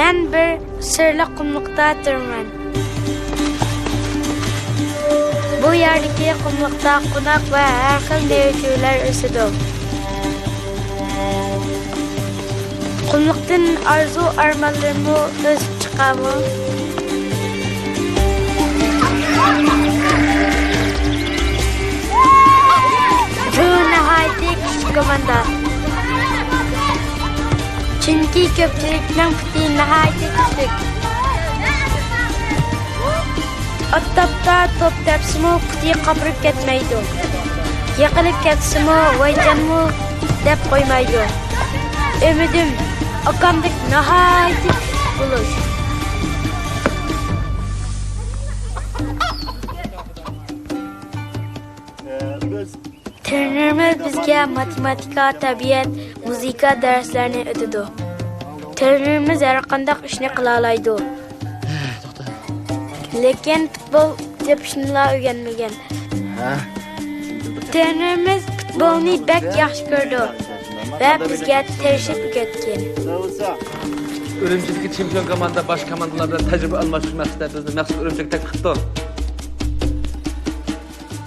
Men bir sirli qumluqda turman. Bu yerdagi qumluqda qo'noq va har xil mevjudlar o'sadi. Qumluqdan arzu armonlarimi o'sib chiqami? Bu nihoyatda kichik komanda. Chunki ko'pchilikning puti nihoyatda kichik. Ottapda top tepsimi puti qopirib ketmaydi. Yiqilib ketsimi voyjanmi deb qo'ymaydi. Ümidim akamdek nihoyatda bo'lish. Trenerimiz bizga matematika, tabiat, muzika darslarini o'tadi. Trenerimiz har qanday ishni qila oladi. Lekin futbol tepishni o'rganmagan. Trenerimiz futbolni bek yaxshi ko'rdi va bizga tirishib o'rgatgan. Urumchidagi chempion komanda boshqa komandalar bilan tajriba almashish maqsadida bizni maxsus Urumchiga taklif qildi.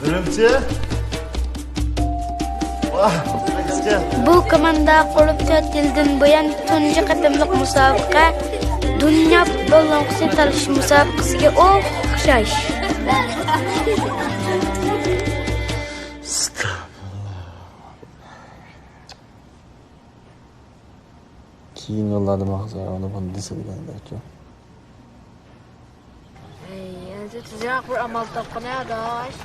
Urumchi? Bu komanda qurib 4 yildan buyon tunji qatimliq musobaqa dunyo futbol nomqisi tanlash musobaqasiga o'xshash. Keyin yo'lladim axir onu bunu desa deganlar-ku. Endi tezroq bir amal topqin adosh.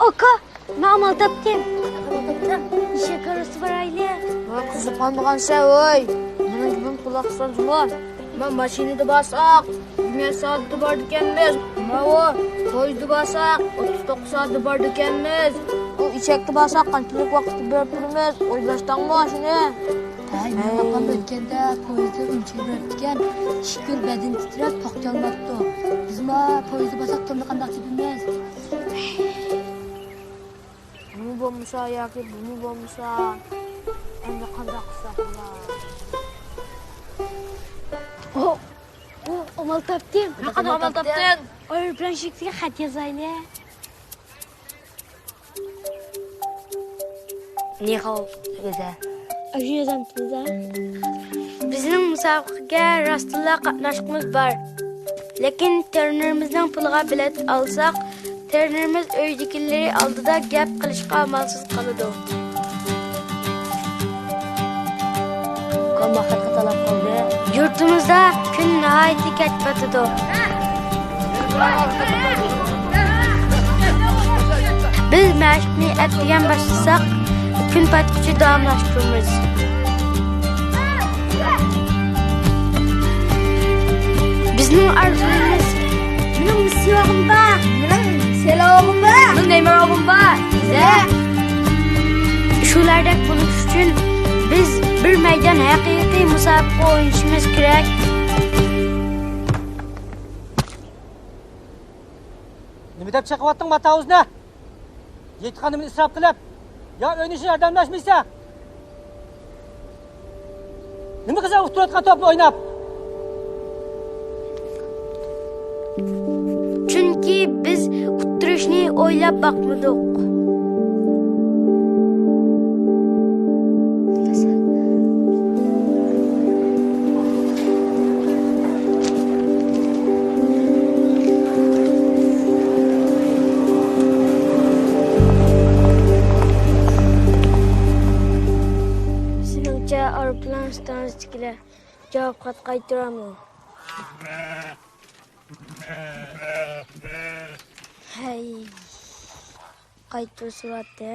Oka, men amal topdim. İşe karısı var aile. Kızı qandıqansa, oy. Mening gibim quloqsan jumor. Men mashinada basaq, 20 soatda bor ekanmiz. Mavo, poyezda basaq, 39 soatda bor ekanmiz. U ichakda basaq, qanchalik vaqtda berib turamiz? O'ylashdanmi shuni? Hay, men opam o'tganda poyezdda unchayib ekan, shikil badin titrab to'xtalmabdi. Bizma poyezdda basaq turli qanday chidimiz? Bunu bo'lmasa yoki bunu bo'lmasa, endi qanday qilsak bo'ladi? Amal topdim. Qanday amal topding? Aeroplan shekliga xat yozayli. Ni hol, o'zi. Ajiyazam tizza. Bizning musobaqaga rostla qatnashimiz bor. Lekin trenerimizning puliga bilet alsak, trenerimiz uydagilar oldida gap qilishga amalsiz qoladi. Qanday xat talab qildi? Yurtimizda kun nihoyatda kech botadi. Biz mashqni ertagan boshlasak, kun patguncha davomlashtiramiz. Bizning arzuyimiz, mening misyog'im bor, mening selavim bor, mening nemarog'im bor. Shulardek bo'lish uchun biz bir maydon haqiqiy musobaqa o'ynashimiz kerak. Nima deb chaqyapting Matavuzni? Yetqanimni isrof qilib, yo o'ynashni yordamlashmaysa? Nima qilsa o'tirayotgan to'pni o'ynab? Chunki biz utirishni o'ylab boqmadik. Aeroplan stansiyasiga javob xat qaytaraman. Hey. Qaytib suratda.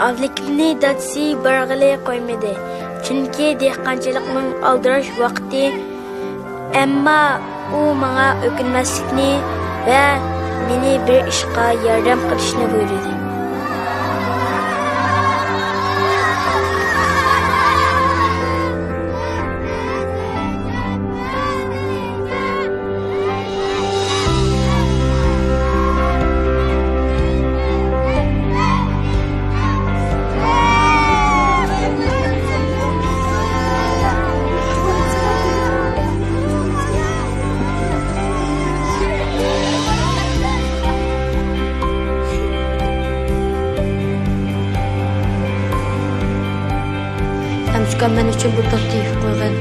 Avlikni dadisi barg'ili qo'ymadi. Chunki dehqonchilikning aldirash vaqti. Ammo u menga o'kinmaslikni va meni bir ishga yordam qilishni buyurdi. Amşukan men uchun bu taklif qo'ygan.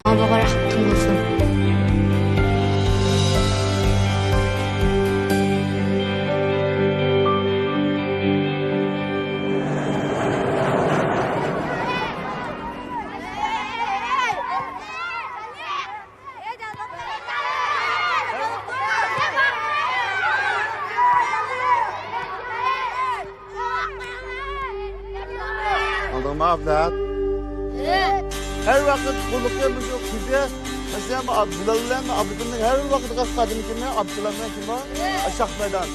Alloga rahmating bo'lsin. Aldırma ablat. Her vakit kulluklarımız yok bize. Mesela Abdullah'ın, Abdullah'ın her vakit kaskadım kime? Abdullah'ın kime? Aşağı meydan.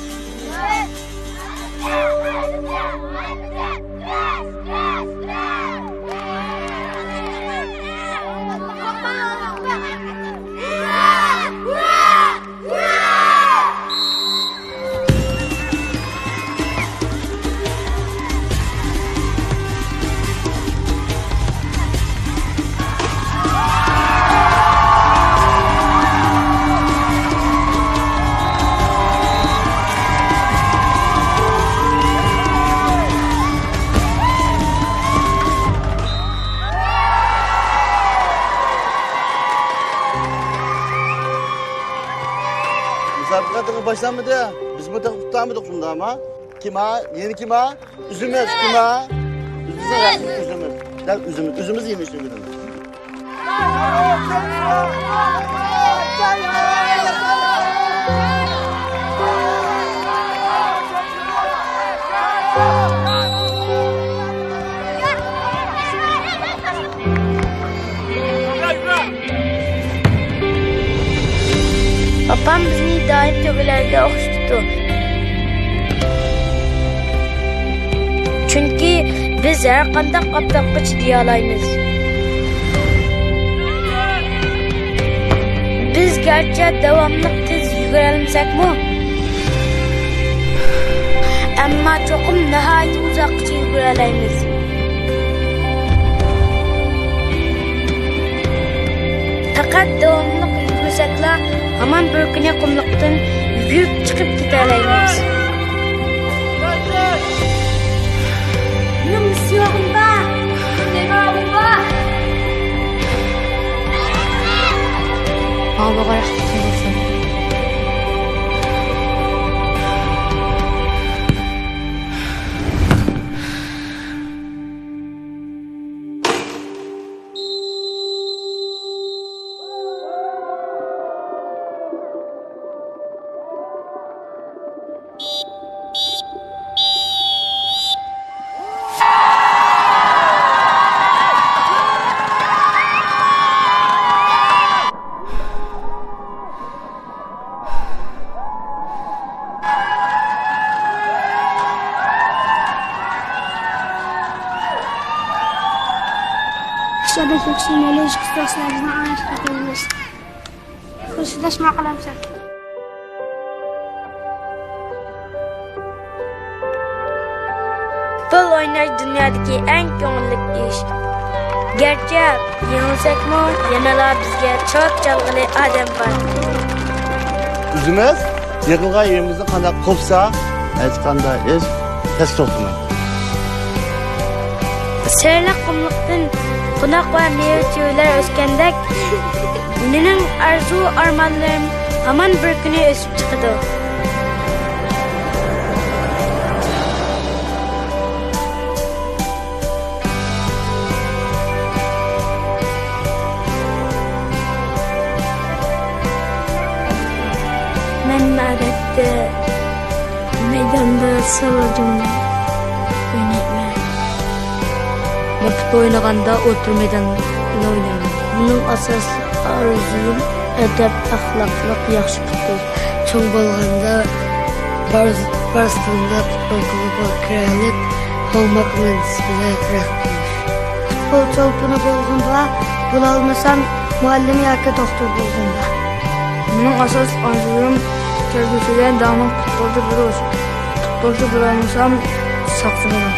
Müsabakatına başlanmadı. Biz bu takım tutamadık şimdi ama. Kim ha? Yeni kim ha? Üzümüz kim ha? Üzümüz yakın üzümüz. Gel üzümüz. Üzümüz yemiş üzümüz. Papam bizni doim to'galarga o'qitdi. Chunki biz har qanday qoptoqqa chiday olamiz. Biz garchi davomli tez yugura olmasakmi, ammo cho'qim nihoyat uzoqqa yugura olamiz. Faqat davomli yugursak hamon bir kuni qumliqdan yugurib chiqib keta olamiz. Yumsiyog'imba, demog'imba. Alloga rahmating bo'lsin. Şöyle köksünü ilişki süreçlerine ait bakıyoruz. Fırsatlaşma kalamsak. Futbol oynash dunyodagi eng ko'ngilli ish. Garchi yengilsakmi, yanala bizga çok chalg'ili odam bor. Üzümüz yığılgan yerimizni qanday qopsa, hech qanday ish tez to'xtamaydi. Serliq qumliqdan qunaq va meva-chevalar o'sgandek, mening arzu-armonlarim hamon bir kuni o'sib chiqadi. Men odatda maydonda savojimni o'ynayman. Futbol oynaganda otur maydonda oynayman. Mening asosiy orzum adab, axloqliq, yaxshi futbol. Cho'ng bo'lganda Barcelona futbol klubiga kirib, olmoq bilan futbol cho'pini bo'lganda, bo'la olmasam muallim yoki doktor bo'lganda. Mening asosiy orzum kelgusiga davomli futbolchi bo'lish. Futbolchi bo'lolmasam saqchi bo'laman.